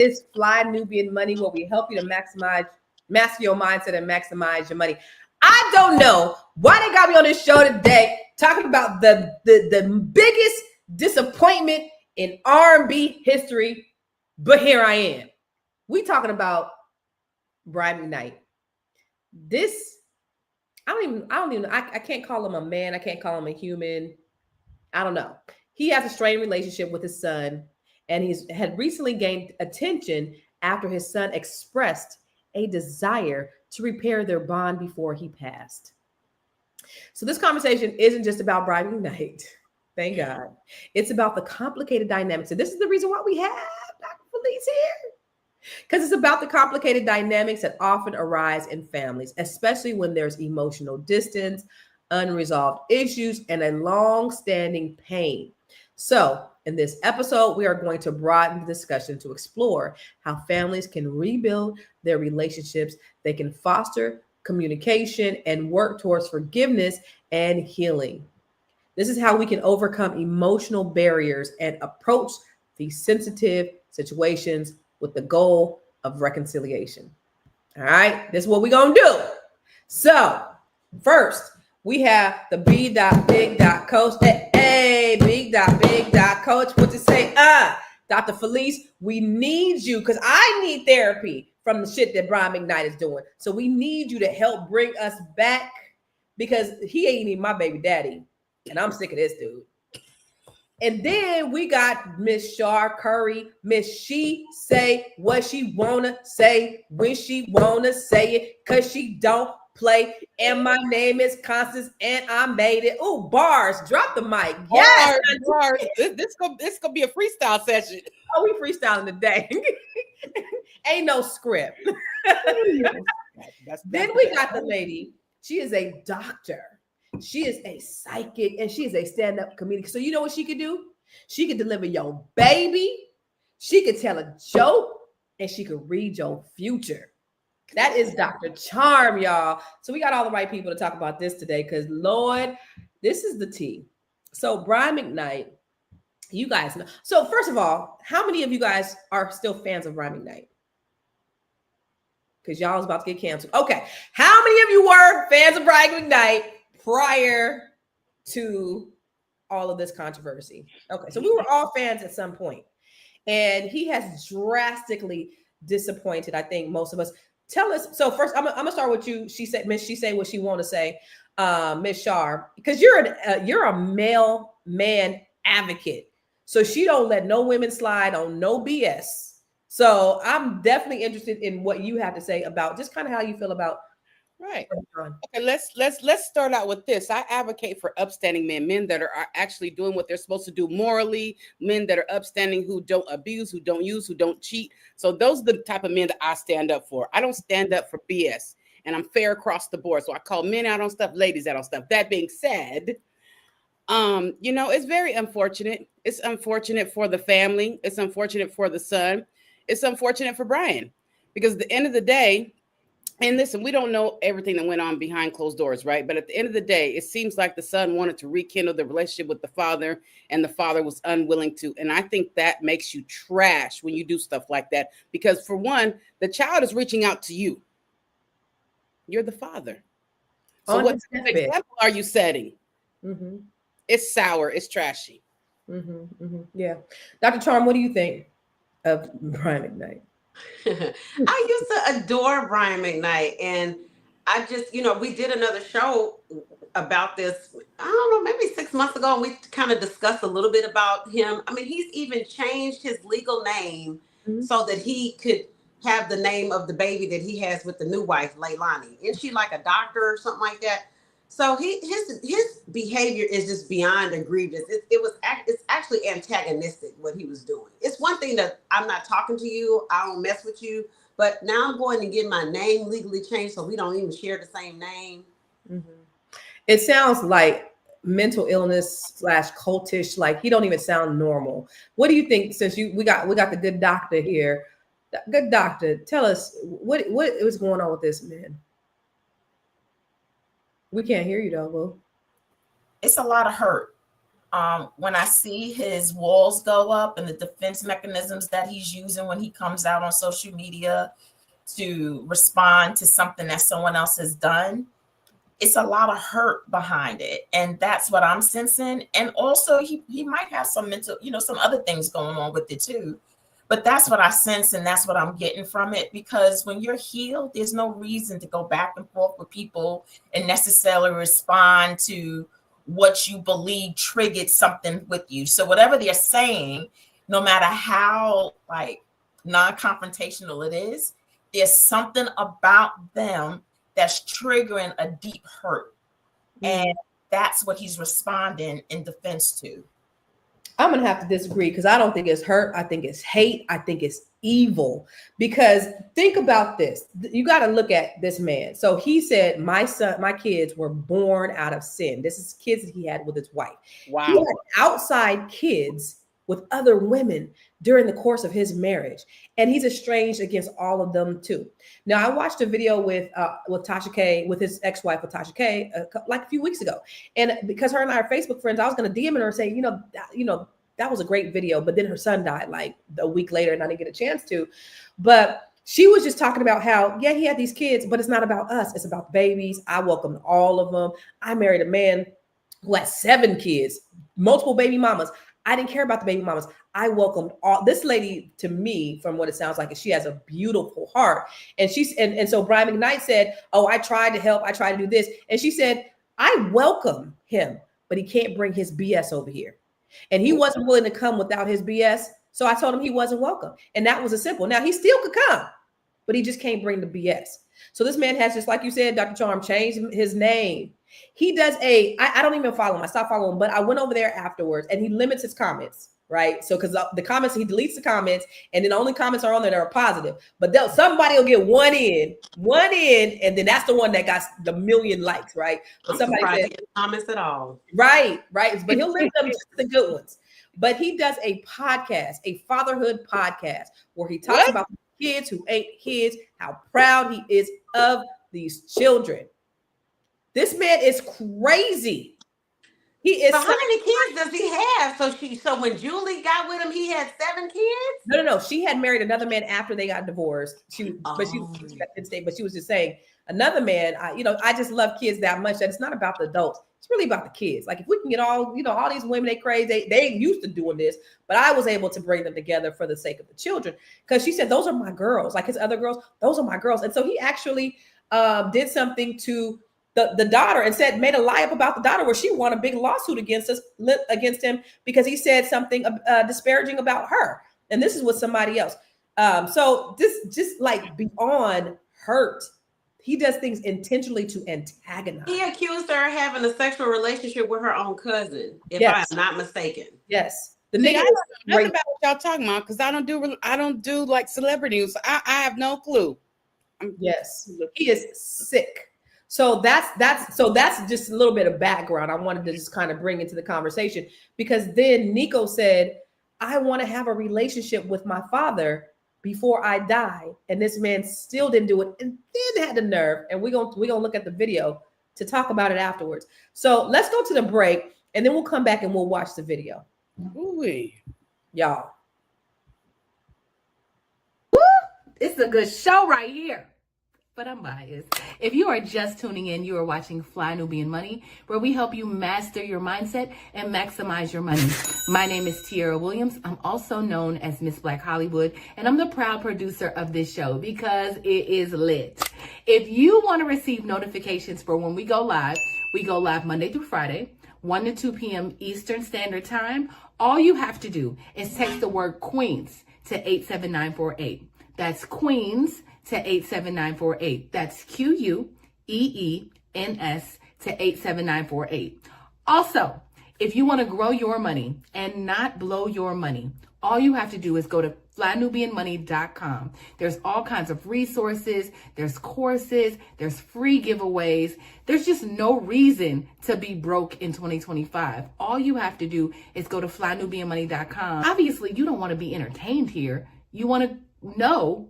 It's Fly Nubian Money, where we help you to master your mindset and maximize your money. I don't know why they got me on this show today talking about the biggest disappointment in R&B history, but here I am. We talking about Brian McKnight. I can't call him a man. I can't call him a human. I don't know. He has a strained relationship with his son, and he's had recently gained attention after his son expressed a desire to repair their bond before he passed. So this conversation isn't just about Brian McKnight. Thank God. It's about the complicated dynamics. And this is the reason why we have Dr. Felice here. Because it's about the complicated dynamics that often arise in families, especially when there's emotional distance, unresolved issues, and a long-standing pain. So in this episode, we are going to broaden the discussion to explore how families can rebuild their relationships, they can foster communication, and work towards forgiveness and healing. This is how we can overcome emotional barriers and approach these sensitive situations with the goal of reconciliation. All right, this is what we're going to do. So first, we have the B.Big.Coach. Hey, B.Big.Coach. What to say? Dr. Felice, we need you because I need therapy from the shit that Brian McKnight is doing. So we need you to help bring us back because he ain't even my baby daddy. And I'm sick of this dude. And then we got Miss Char Curry. Miss She say what she wanna say when she wanna say it, cause she don't play. And my name is Constance, and I made it. Ooh, bars! Drop the mic. Yes, bars. This gonna be a freestyle session. Oh, we freestyling today. Ain't no script. Then we got the lady. She is a doctor. She is a psychic, and she is a stand-up comedian. So you know what she could do? She could deliver your baby. She could tell a joke, and she could read your future. That is Dr. Charm, y'all. So we got all the right people to talk about this today because, Lord, this is the tea. So Brian McKnight, you guys know. So first of all, how many of you guys are still fans of Brian McKnight? Because y'all was about to get canceled. Okay. How many of you were fans of Brian McKnight prior to all of this controversy? Okay, so we were all fans at some point, and he has drastically disappointed, I think, most of us. Tell us. So first, I'm gonna start with you. She said, Miss, she say what she want to say, Miss Char, because you're a male man advocate, so she don't let no women slide on no BS. So I'm definitely interested in what you have to say about just kind of how you feel about. Right. Okay, let's start out with this. I advocate for upstanding men that are actually doing what they're supposed to do morally, men that are upstanding, who don't abuse, who don't use, who don't cheat. So those are the type of men that I stand up for. I don't stand up for BS, and I'm fair across the board. So I call men out on stuff, ladies out on stuff. That being said, it's very unfortunate. It's unfortunate for the family. It's unfortunate for the son. It's unfortunate for Brian, because at the end of the day, and listen, we don't know everything that went on behind closed doors, right? But at the end of the day, it seems like the son wanted to rekindle the relationship with the father, and the father was unwilling to. And I think that makes you trash when you do stuff like that. Because for one, the child is reaching out to you. You're the father. So what example are you setting? Mm-hmm. It's sour. It's trashy. Mm-hmm, mm-hmm. Yeah. Dr. Charm, what do you think of Brian McKnight? I used to adore Brian McKnight, and I just, we did another show about this, I don't know, maybe 6 months ago, and we kind of discussed a little bit about him. I mean, he's even changed his legal name so that he could have the name of the baby that he has with the new wife, Leilani. Isn't she like a doctor or something like that? So his behavior is just beyond egregious. It's actually antagonistic what he was doing. It's one thing that I'm not talking to you, I don't mess with you, but now I'm going to get my name legally changed so we don't even share the same name. Mm-hmm. It sounds like mental illness / cultish. Like he don't even sound normal. What do you think? Since we got the good doctor here, good doctor, tell us what was going on with this man. We can't hear you though, Will. It's a lot of hurt. When I see his walls go up and the defense mechanisms that he's using when he comes out on social media to respond to something that someone else has done, it's a lot of hurt behind it. And that's what I'm sensing. And also he might have some mental, some other things going on with it too. But that's what I sense, and that's what I'm getting from it. Because when you're healed, there's no reason to go back and forth with people and necessarily respond to what you believe triggered something with you. So whatever they're saying, no matter how like non-confrontational it is, there's something about them that's triggering a deep hurt. And that's what he's responding in defense to. I'm going to have to disagree because I don't think it's hurt. I think it's hate. I think it's evil. Because think about this. You got to look at this man. So he said, my kids were born out of sin. This is kids that he had with his wife. Wow. He had outside kids with other women during the course of his marriage. And he's estranged against all of them too. Now, I watched a video with Tasha K, with his ex-wife, with Tasha K, like a few weeks ago. And because her and I are Facebook friends, I was going to DM her and say, that was a great video. But then her son died like a week later and I didn't get a chance to. But she was just talking about how, yeah, he had these kids, but it's not about us. It's about babies. I welcomed all of them. I married a man who had 7 kids, multiple baby mamas. I didn't care about the baby mamas. I welcomed all. This lady, to me, from what it sounds like, she has a beautiful heart. And and so Brian McKnight said, oh, I tried to help. I tried to do this. And she said, I welcome him, but he can't bring his BS over here. And he wasn't willing to come without his BS. So I told him he wasn't welcome. And that was a simple. Now he still could come, but he just can't bring the BS. So this man has, just like you said, Dr. Charm, changed his name. He does I don't even follow him. I stopped following him, but I went over there afterwards and he limits his comments, right? So because the comments, he deletes the comments and then the only comments are on there that are positive, but somebody will get one in, and then that's the one that got the million likes, right? But somebody said comments at all. Right. But he'll limit them just the good ones. But he does a podcast, a fatherhood podcast, where he talks about kids who ain't kids, how proud he is of these children. This man is crazy. He is. So how many kids does he have? So when Julie got with him, he had 7 kids? No. She had married another man after they got divorced. But she was just saying another man. I just love kids that much that it's not about the adults. It's really about the kids. Like if we can get all these women, they crazy. They used to doing this, but I was able to bring them together for the sake of the children. Because she said, those are my girls. Like his other girls, those are my girls. And so he actually did something to the daughter and made a lie up about the daughter where she won a big lawsuit against him because he said something disparaging about her. And this is with somebody else. So this just like beyond hurt. He does things intentionally to antagonize. He accused her of having a sexual relationship with her own cousin, if I'm not mistaken. Yes. The nigga I don't know nothing about what y'all talking about because I don't do like celebrity news. So I have no clue. Yes, he is sick. So that's just a little bit of background I wanted to just kind of bring into the conversation, because then Nico said, I want to have a relationship with my father before I die. And this man still didn't do it and then had the nerve. And we're gonna look at the video to talk about it afterwards. So let's go to the break and then we'll come back and we'll watch the video. Ooh-wee. Y'all. Woo! It's a good show right here. But I'm biased. If you are just tuning in, you are watching Fly Nubian Money, where we help you master your mindset and maximize your money. My name is Tiara Williams. I'm also known as Miss Black Hollywood, and I'm the proud producer of this show because it is lit. If you want to receive notifications for when we go live Monday through Friday, 1 to 2 p.m. Eastern Standard Time. All you have to do is text the word Queens to 87948. That's Queens to 87948. That's QUEENS to 87948. Also, if you want to grow your money and not blow your money, all you have to do is go to flynubianmoney.com. There's all kinds of resources, there's courses, there's free giveaways. There's just no reason to be broke in 2025. All you have to do is go to flynubianmoney.com. Obviously, you don't want to be entertained here. You want to know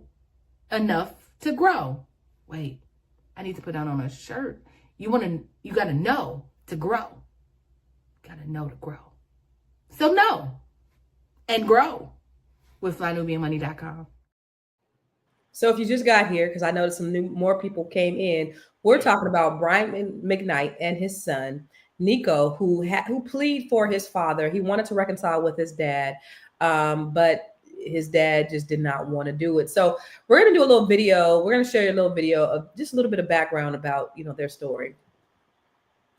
enough to grow. Wait, I need to put that on a shirt. You got to know to grow. Got to know to grow. So know and grow with flynubianmoney.com. So if you just got here, because I noticed more people came in, we're talking about Brian McKnight and his son, Nico, who pleaded for his father. He wanted to reconcile with his dad, but his dad just did not want to do it. So we're going to do a little video. We're going to show you a little video of just a little bit of background about, their story.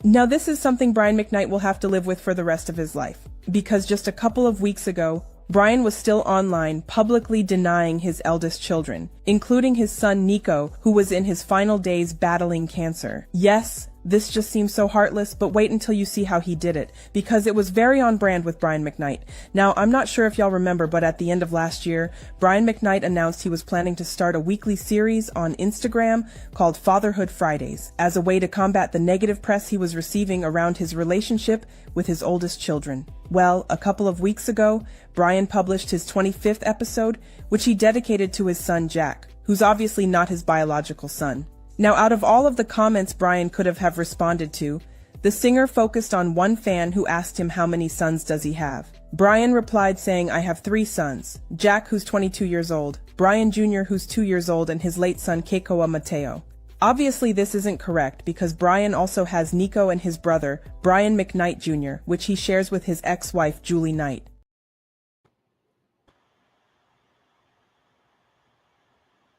Now, this is something Brian McKnight will have to live with for the rest of his life, because just a couple of weeks ago, Brian was still online publicly denying his eldest children, including his son Nico, who was in his final days battling cancer. Yes, this just seems so heartless, but wait until you see how he did it, because it was very on brand with Brian McKnight. Now, I'm not sure if y'all remember, but at the end of last year, Brian McKnight announced he was planning to start a weekly series on Instagram called Fatherhood Fridays, as a way to combat the negative press he was receiving around his relationship with his oldest children. Well, a couple of weeks ago, Brian published his 25th episode, which he dedicated to his son Jack, who's obviously not his biological son. Now, out of all of the comments Brian could have responded to, the singer focused on one fan who asked him how many sons does he have. Brian replied saying, "I have 3 sons, Jack, who's 22 years old, Brian Jr., who's 2 years old, and his late son Keikoa Mateo." Obviously, this isn't correct because Brian also has Nico and his brother, Brian McKnight Jr., which he shares with his ex-wife, Julie Knight.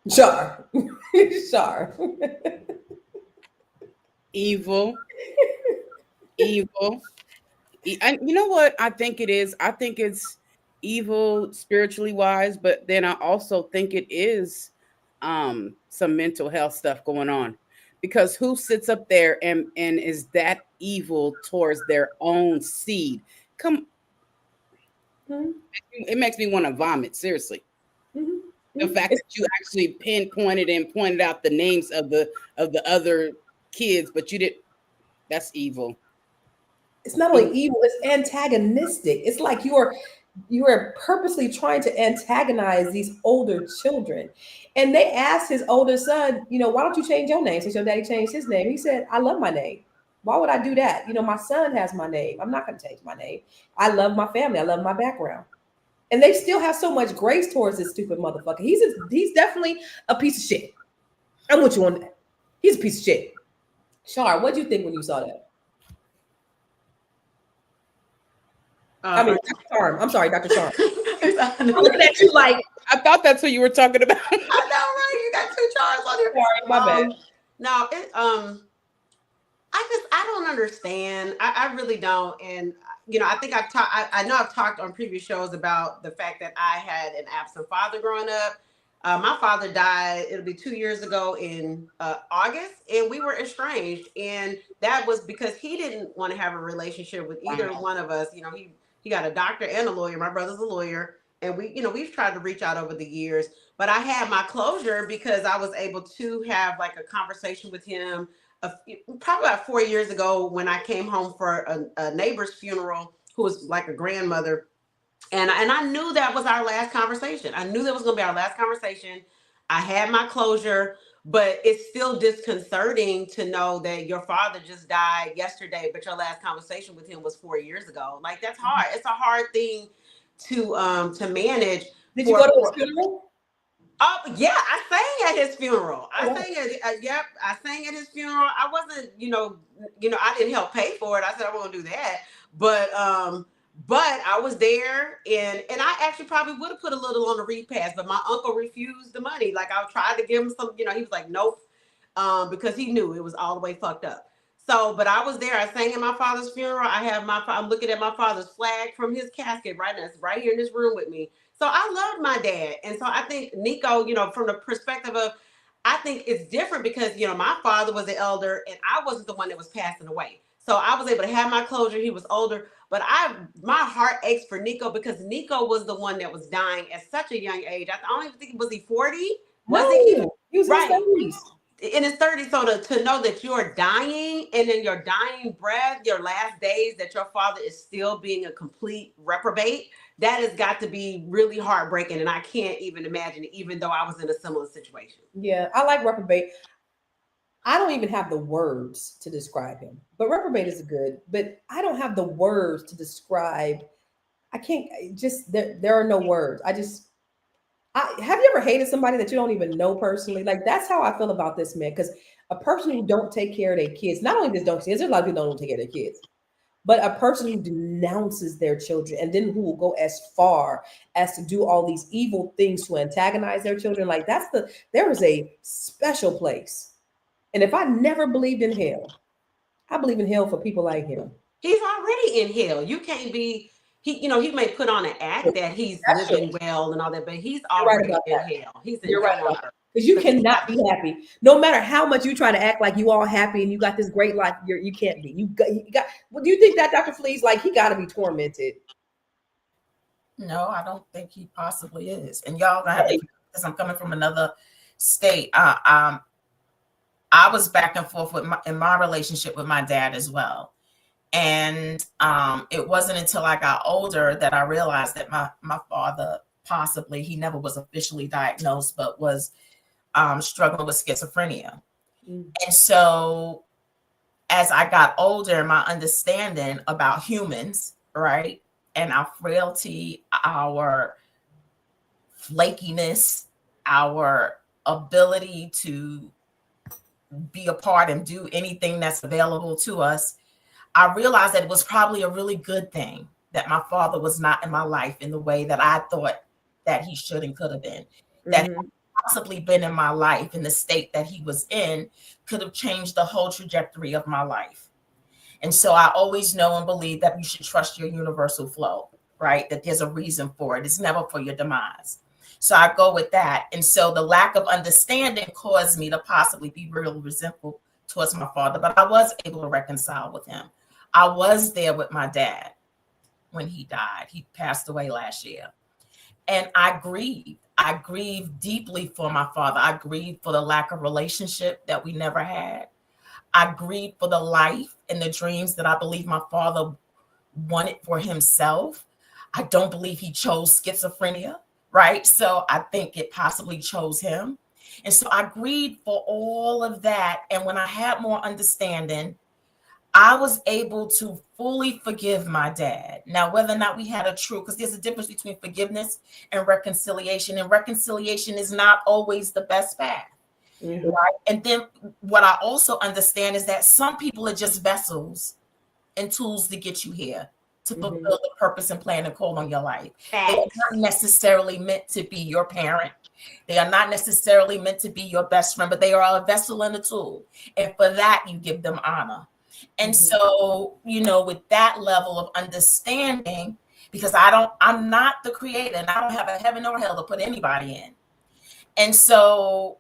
Char. Char. Evil. Evil. You know what I think it is? I think it's evil spiritually wise, but then I also think it is some mental health stuff going on, because who sits up there and is that evil towards their own seed? It makes me want to vomit, seriously. The fact that you actually pinpointed and pointed out the names of the other kids, but you didn't. That's evil. It's not only evil, it's antagonistic. It's like you are purposely trying to antagonize these older children. And they asked his older son, why don't you change your name since your daddy changed his name? He said, "I love my name. Why would I do that? My son has my name. I'm not going to change my name. I love my family. I love my background." And they still have so much grace towards this stupid motherfucker. He's definitely a piece of shit. I'm with you on that. He's a piece of shit. Char, what did you think when you saw that? I mean, Dr. Charm. I'm sorry, Dr. Charm. I'm looking at you like, I thought that's what you were talking about. I know, right? You got 2 Chars on your. Sorry, my bad. No, I don't understand. I really don't. And I think I know I've talked on previous shows about the fact that I had an absent father growing up. My father died, it'll be 2 years ago in August, and we were estranged. And that was because he didn't want to have a relationship with either one of us. He got a doctor and a lawyer. My brother's a lawyer. And we've tried to reach out over the years, but I had my closure because I was able to have like a conversation with him probably about 4 years ago when I came home for a neighbor's funeral who was like a grandmother. And I knew that was our last conversation. I knew that was going to be our last conversation. I had my closure, but it's still disconcerting to know that your father just died yesterday, but your last conversation with him was 4 years ago. Like, that's hard. It's a hard thing to manage. Did you go to his funeral? Oh yeah, I sang at his funeral. I sang at his funeral. I wasn't, I didn't help pay for it. I said I won't do that, but I was there, and I actually probably would have put a little on the repass, but my uncle refused the money. Like, I tried to give him some, he was like, nope, because he knew it was all the way fucked up. So, but I was there. I sang at my father's funeral. I'm looking at my father's flag from his casket right now. It's right here in this room with me. So I loved my dad. And so I think Nico, from the perspective of, I think it's different because, my father was the elder and I wasn't the one that was passing away. So I was able to have my closure. He was older, but my heart aches for Nico because Nico was the one that was dying at such a young age. I don't even think, was he 40? He was right. In his 30s. In his 30s, so to know that you're dying and in your dying breath, your last days, that your father is still being a complete reprobate, that has got to be really heartbreaking. And I can't even imagine it, even though I was in a similar situation. Yeah, I like reprobate. I don't even have the words to describe him, but reprobate is good, but I don't have the words to describe I can't just there are no words. Have you ever hated somebody that you don't even know personally? Like that's how I feel about this man. Because a person who don't take care of their kids, not only just don't, there's a lot of people who don't take care of their kids, but a person who denounces their children and then who will go as far as to do all these evil things to antagonize their children. Like there is a special place. And if I never believed in hell, I believe in hell for people like him. He's already in hell. You can't be, he may put on an act that he's living well and all that, but he's already in hell. He's in hell. Because you cannot be happy. No matter how much you try to act like you all happy and you got this great life, you can't be. You got well, do you think that Dr. Felice, like he gotta be tormented? No, I don't think he possibly is. And y'all gonna have to, because I'm coming from another state. I was back and forth in my relationship with my dad as well. And it wasn't until I got older that I realized that my father possibly, he never was officially diagnosed, but was struggling with schizophrenia. And so as I got older, my understanding about humans, right, and our frailty, our flakiness, our ability to be a part and do anything that's available to us, I realized that it was probably a really good thing that my father was not in my life in the way that I thought that he should and could have been. That he possibly been in my life in the state that he was in could have changed the whole trajectory of my life. And so I always know and believe that you should trust your universal flow, right? That there's a reason for it. It's never for your demise. So I go with that. And so the lack of understanding caused me to possibly be real resentful towards my father, but I was able to reconcile with him. I was there with my dad when he died. He passed away last year. And I grieved. I grieved deeply for my father. I grieved for the lack of relationship that we never had. I grieved for the life and the dreams that I believe my father wanted for himself. I don't believe he chose schizophrenia, right? So I think it possibly chose him. And so I grieved for all of that. And when I had more understanding, I was able to fully forgive my dad. Now, whether or not we had a true, because there's a difference between forgiveness and reconciliation is not always the best path. Right? And then what I also understand is that some people are just vessels and tools to get you here, to fulfill the purpose and plan and call on your life. They are not necessarily meant to be your parent. They are not necessarily meant to be your best friend, but they are a vessel and a tool. And for that, you give them honor. And so, with that level of understanding, because I'm not the creator and I don't have a heaven or hell to put anybody in. And so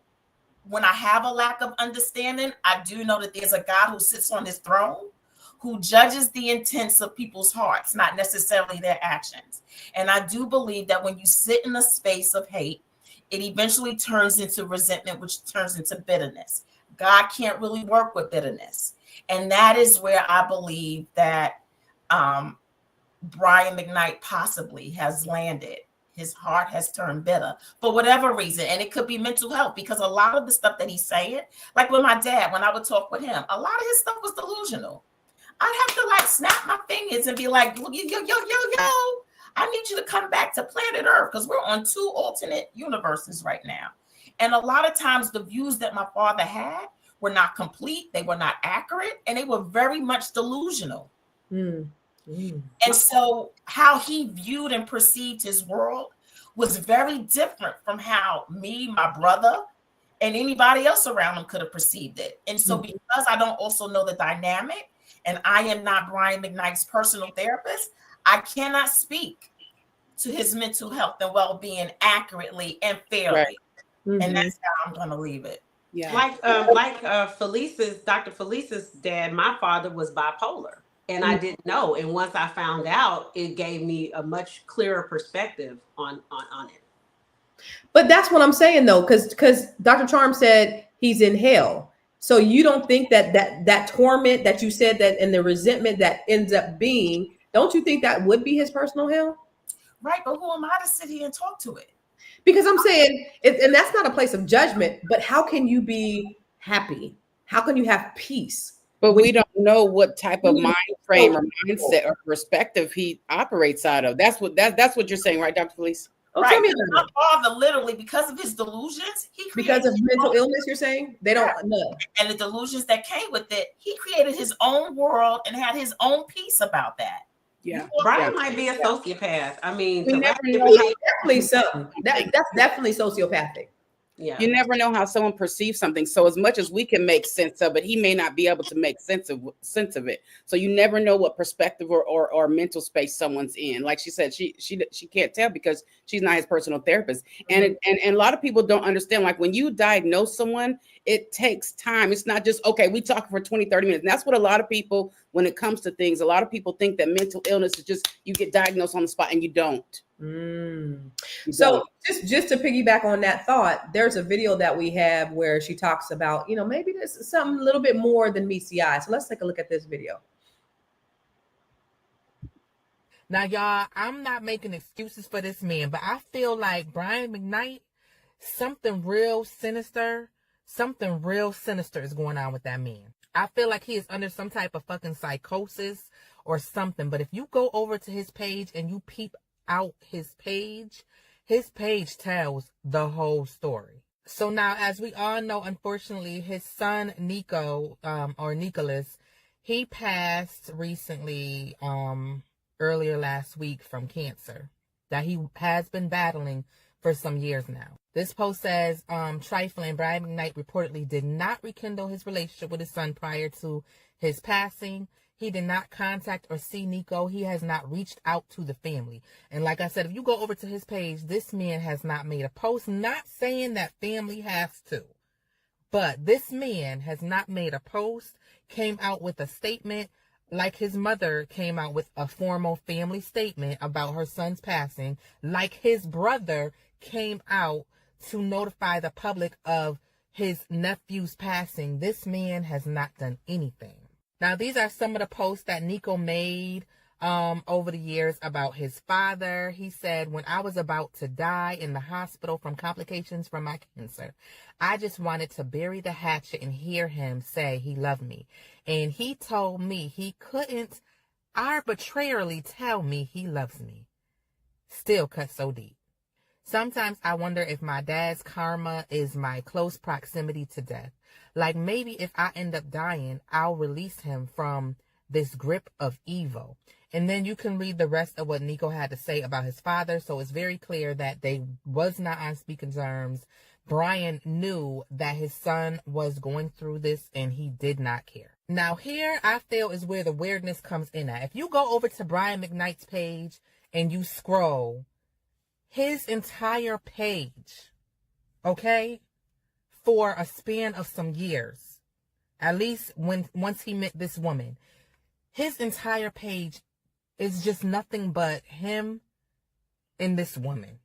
when I have a lack of understanding, I do know that there's a God who sits on his throne, who judges the intents of people's hearts, not necessarily their actions. And I do believe that when you sit in a space of hate, it eventually turns into resentment, which turns into bitterness. God can't really work with bitterness. And that is where I believe that Brian McKnight possibly has landed. His heart has turned bitter for whatever reason. And it could be mental health, because a lot of the stuff that he's saying, like with my dad, when I would talk with him, a lot of his stuff was delusional. I'd have to snap my fingers and be like, yo, I need you to come back to planet Earth, because we're on 2 alternate universes right now. And a lot of times the views that my father had were not complete, they were not accurate, and they were very much delusional. And so how he viewed and perceived his world was very different from how me, my brother, and anybody else around him could have perceived it. And so because I don't also know the dynamic, and I am not Brian McKnight's personal therapist, I cannot speak to his mental health and well-being accurately and fairly. And that's how I'm going to leave it. Yeah. Felice's, Dr. Felice's dad, my father was bipolar, and I didn't know. And once I found out, it gave me a much clearer perspective on it. But that's what I'm saying, though, because Dr. Charm said he's in hell. So you don't think that torment that you said, that and the resentment that ends up being, don't you think that would be his personal hell? Right, but who am I to sit here and talk to it? Because I'm saying, and that's not a place of judgment, but how can you be happy? How can you have peace But we don't know what type of mind frame or mindset or perspective he operates out of. That's what you're saying, right, Dr. Felice? Oh, Right. tell me My about it. father, literally, because of his delusions, Because of mental illness, you're saying? They don't know. And the delusions that came with it, he created his own world and had his own piece about that. Yeah. Brian might be a sociopath. I mean, We to never wrap know your how- head- Definitely something. That's definitely sociopathic. yeah. You never know how someone perceives something. So as much as we can make sense of it, he may not be able to make sense of it. So you never know what perspective or mental space someone's in. Like she said, she can't tell because she's not his personal therapist. And a lot of people don't understand, like when you diagnose someone, it takes time. It's not just, okay, we talk for 20, 30 minutes. And that's what a lot of people, when it comes to things, a lot of people think that mental illness is just, you get diagnosed on the spot and you don't. So just to piggyback on that thought, there's a video that we have where she talks about, maybe there's something a little bit more than meets the eye. So let's take a look at this video. Now, y'all, I'm not making excuses for this man, but I feel like Brian McKnight, something real sinister is going on with that man. I feel like he is under some type of fucking psychosis or something. But if you go over to his page and you peep out his page tells the whole story. So now, as we all know, unfortunately, his son Nico, or Nicholas, he passed recently, earlier last week from cancer that he has been battling for some years now. This post says, trifling, Brian McKnight reportedly did not rekindle his relationship with his son prior to his passing. He did not contact or see Nico. He has not reached out to the family. And like I said, if you go over to his page, this man has not made a post, not saying that family has to, but this man has not made a post, came out with a statement, like his mother came out with a formal family statement about her son's passing, like his brother came out to notify the public of his nephew's passing. This man has not done anything. Now, these are some of the posts that Nico made over the years about his father. He said, when I was about to die in the hospital from complications from my cancer, I just wanted to bury the hatchet and hear him say he loved me. And he told me he couldn't arbitrarily tell me he loves me. Still cut so deep. Sometimes I wonder if my dad's karma is my close proximity to death. Like maybe if I end up dying, I'll release him from this grip of evil. And then you can read the rest of what Nico had to say about his father. So it's very clear that they was not on speaking terms. Brian knew that his son was going through this and he did not care. Now here I feel is where the weirdness comes in at. If you go over to Brian McKnight's page and you scroll, his entire page, okay, for a span of some years, at least once he met this woman, his entire page is just nothing but him and this woman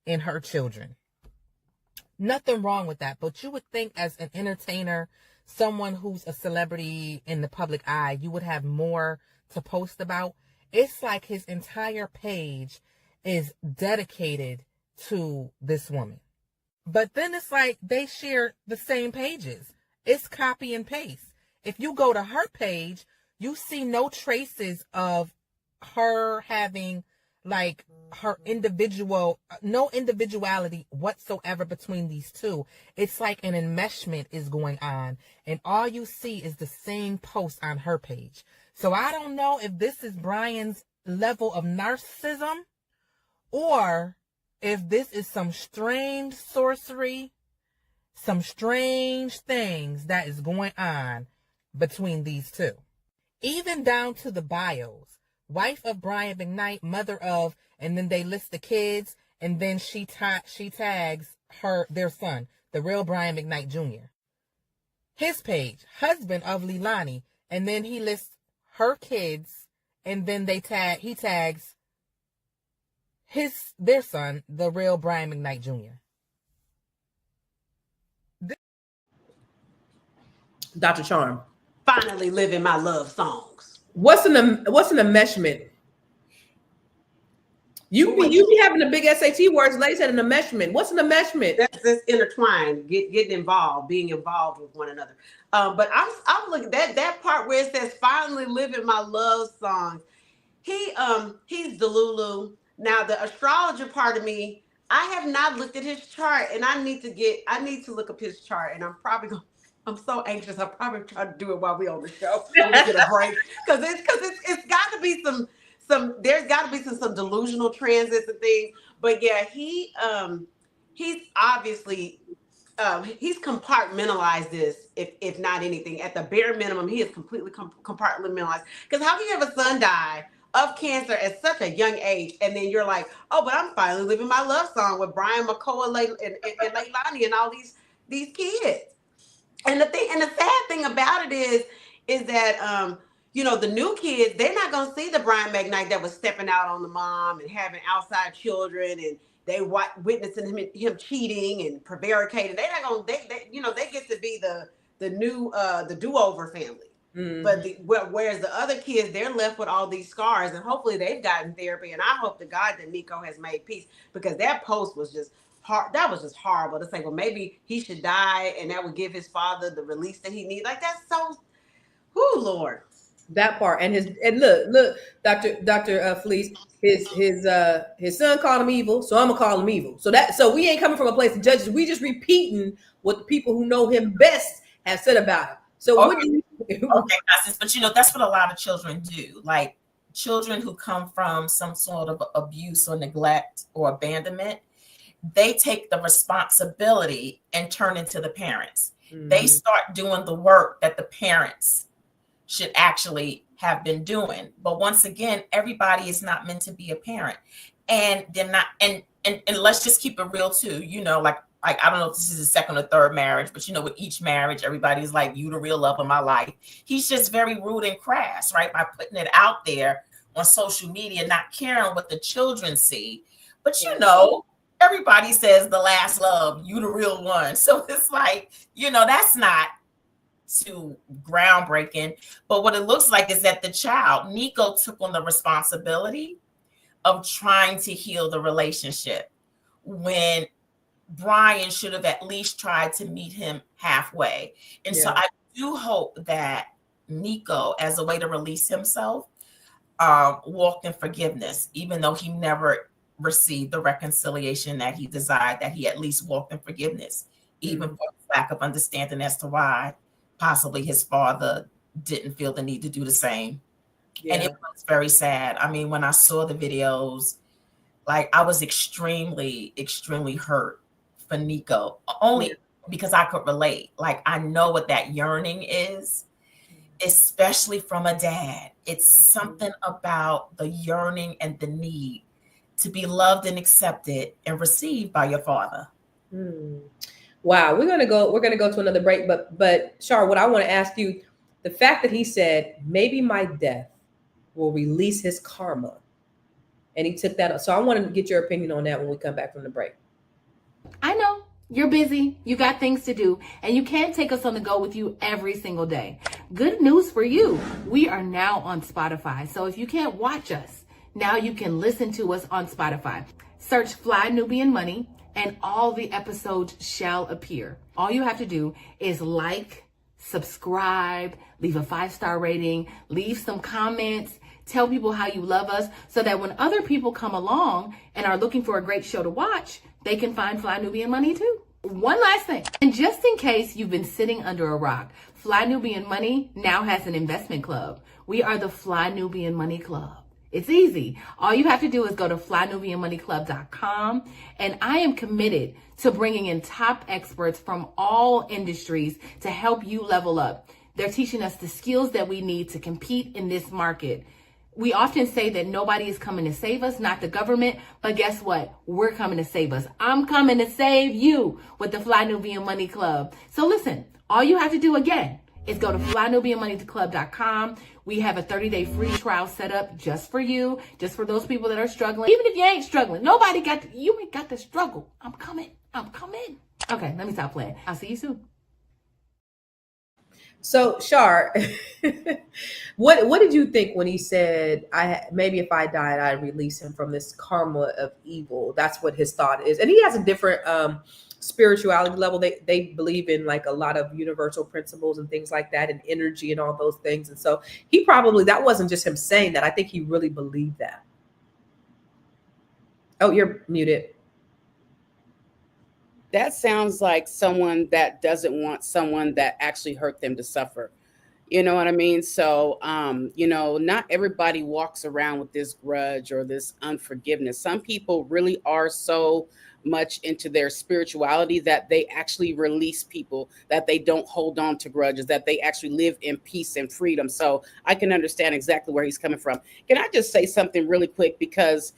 and her children. Nothing wrong with that, but you would think as an entertainer, someone who's a celebrity in the public eye, you would have more to post about. It's like his entire page is dedicated to this woman. But then it's like they share the same pages. It's copy and paste. If you go to her page, you see no traces of her having like her no individuality whatsoever between these two. It's like an enmeshment is going on, and all you see is the same post on her page. So I don't know if this is Brian's level of narcissism, or if this is some strange sorcery, some strange things that is going on between these two. Even down to the bios. Wife of Brian McKnight, mother of, and then they list the kids, and then she tags their son, the real Brian McKnight Jr. His page, husband of Leilani, and then he lists her kids, and then he tags their son, the real Brian McKnight Jr. Dr. Charm. Finally living my love songs. What's an enmeshment? You be having the big SAT words. Lady said an enmeshment. What's an enmeshment? That's intertwined, getting involved, being involved with one another. But I'm looking at that part where it says finally living my love songs. He's Delulu. Now the astrologer part of me, I have not looked at his chart, and I need to look up his chart, and I'm so anxious. I'll probably try to do it while we're on the show. When we get a break, because it's got to be there's got to be some delusional transits and things. But yeah, he's obviously he's compartmentalized this. If not anything, at the bare minimum, he is completely compartmentalized. Because how can you have a son die of cancer at such a young age, and then you're like, oh, but I'm finally living my love song with Brian McKnight and Leilani and all these kids. And the sad thing about it is that the new kids, they're not gonna see the Brian McKnight that was stepping out on the mom and having outside children, and they witnessing him cheating and prevaricating. They're not gonna they get to be the new the do-over family. Mm-hmm. But whereas the other kids, they're left with all these scars, and hopefully they've gotten therapy. And I hope to God that Nico has made peace, because that post was just hard. That was just horrible to say. Well, maybe he should die, and that would give his father the release that he needs. Like, that's so, Lord. That part, and look, Dr. Felice, his son called him evil, so I'm gonna call him evil. So we ain't coming from a place of judges. We just repeating what the people who know him best have said about him. So okay, Constance, but that's what a lot of children do. Like, children who come from some sort of abuse or neglect or abandonment, they take the responsibility and turn into the parents. Mm-hmm. They start doing the work that the parents should actually have been doing. But once again, everybody is not meant to be a parent, and they're not. And let's just keep it real too. Like, I don't know if this is his second or third marriage, but with each marriage, everybody's like, you the real love of my life. He's just very rude and crass, right? By putting it out there on social media, not caring what the children see. But everybody says the last love, you the real one. So it's like, that's not too groundbreaking. But what it looks like is that the child, Nico, took on the responsibility of trying to heal the relationship, when Brian should have at least tried to meet him halfway. And so I do hope that Nico, as a way to release himself, walked in forgiveness, even though he never received the reconciliation that he desired, that he at least walked in forgiveness, even for lack of understanding as to why possibly his father didn't feel the need to do the same. Yeah. And it was very sad. I mean, when I saw the videos, like, I was extremely, extremely hurt for Nico, only because I could relate. Like, I know what that yearning is, especially from a dad. It's something about the yearning and the need to be loved and accepted and received by your father. Wow, we're gonna go to another break, but Char, what I want to ask you, the fact that he said maybe my death will release his karma, and he took that up. So I want to get your opinion on that when we come back from the break. I know you're busy, you got things to do, and you can't take us on the go with you every single day. Good news for you, we are now on Spotify. So if you can't watch us, now you can listen to us on Spotify. Search Fly Nubian Money, and all the episodes shall appear. All you have to do is like, subscribe, leave a 5-star rating, leave some comments, tell people how you love us, so that when other people come along and are looking for a great show to watch, they can find Fly Nubian Money too. One last thing, and just in case you've been sitting under a rock, Fly Nubian Money now has an investment club. We are the Fly Nubian Money Club. It's easy. All you have to do is go to flynubianmoneyclub.com, and I am committed to bringing in top experts from all industries to help you level up. They're teaching us the skills that we need to compete in this market. We often say that nobody is coming to save us, not the government, but guess what? We're coming to save us. I'm coming to save you with the Fly Nubian Money Club. So listen, all you have to do again is go to flynubianmoneyclub.com. We have a 30-day free trial set up just for you, just for those people that are struggling. Even if you ain't struggling, you ain't got to struggle. I'm coming. Okay, let me stop playing. I'll see you soon. So, Char, what did you think when he said, maybe if I died, I'd release him from this karma of evil? That's what his thought is. And he has a different spirituality level. They believe in like a lot of universal principles and things like that, and energy and all those things. And so he probably, that wasn't just him saying that. I think he really believed that. Oh, you're muted. That sounds like someone that doesn't want someone that actually hurt them to suffer. You know what I mean? So, not everybody walks around with this grudge or this unforgiveness. Some people really are so much into their spirituality that they actually release people, that they don't hold on to grudges, that they actually live in peace and freedom. So I can understand exactly where he's coming from. Can I just say something really quick? Because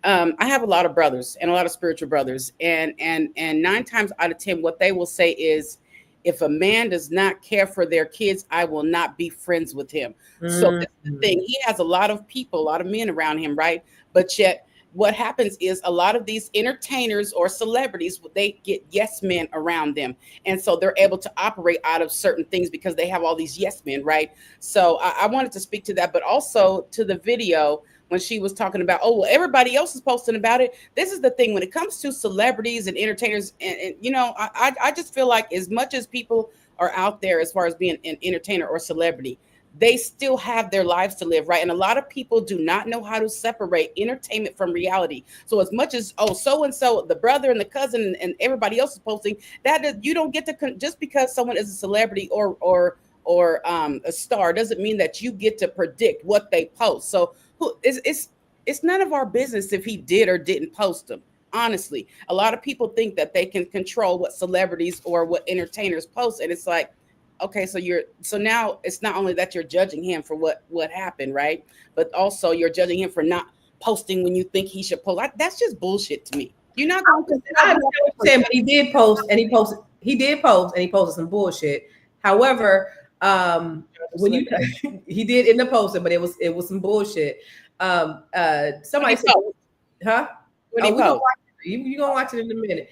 I have a lot of brothers and a lot of spiritual brothers, and 9 times out of 10, what they will say is, if a man does not care for their kids, I will not be friends with him. So that's the thing. He has a lot of people, a lot of men around him, right? But yet what happens is a lot of these entertainers or celebrities, they get yes men around them. And so they're able to operate out of certain things because they have all these yes men, right? So I wanted to speak to that, but also to the video when she was talking about, oh, well, everybody else is posting about it. This is the thing when it comes to celebrities and entertainers. And I just feel like as much as people are out there as far as being an entertainer or celebrity, they still have their lives to live, right? And a lot of people do not know how to separate entertainment from reality. So as much as, oh, so-and-so, the brother and the cousin and everybody else is posting, that you don't get to, just because someone is a celebrity or a star doesn't mean that you get to predict what they post. So it's none of our business if he did or didn't post them. Honestly, a lot of people think that they can control what celebrities or what entertainers post, and it's like, okay, so now it's not only that you're judging him for what happened, right? But also you're judging him for not posting when you think he should post. That's just bullshit to me. You're not going to. I understand what you're saying, but he did post, and he posted some bullshit. However, when he did end up posting, but it was some bullshit. Somebody said, huh? You're gonna watch it in a minute.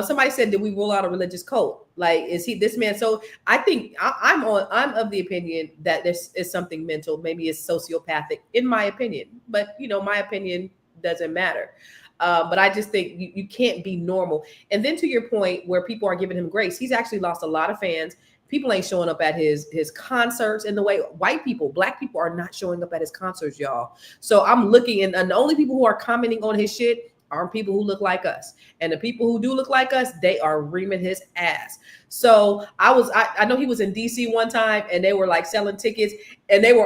Somebody said, did we rule out a religious cult? Like, is he this man? So I think I'm of the opinion that this is something mental, maybe it's sociopathic, in my opinion. But my opinion doesn't matter. But I just think you can't be normal. And then to your point, where people are giving him grace, he's actually lost a lot of fans. People ain't showing up at his concerts in the way white people, black people are not showing up at his concerts, y'all. So I'm looking, and the only people who are commenting on his shit are people who look like us. And the people who do look like us, they are reaming his ass. So I know he was in DC one time, and they were like selling tickets, and they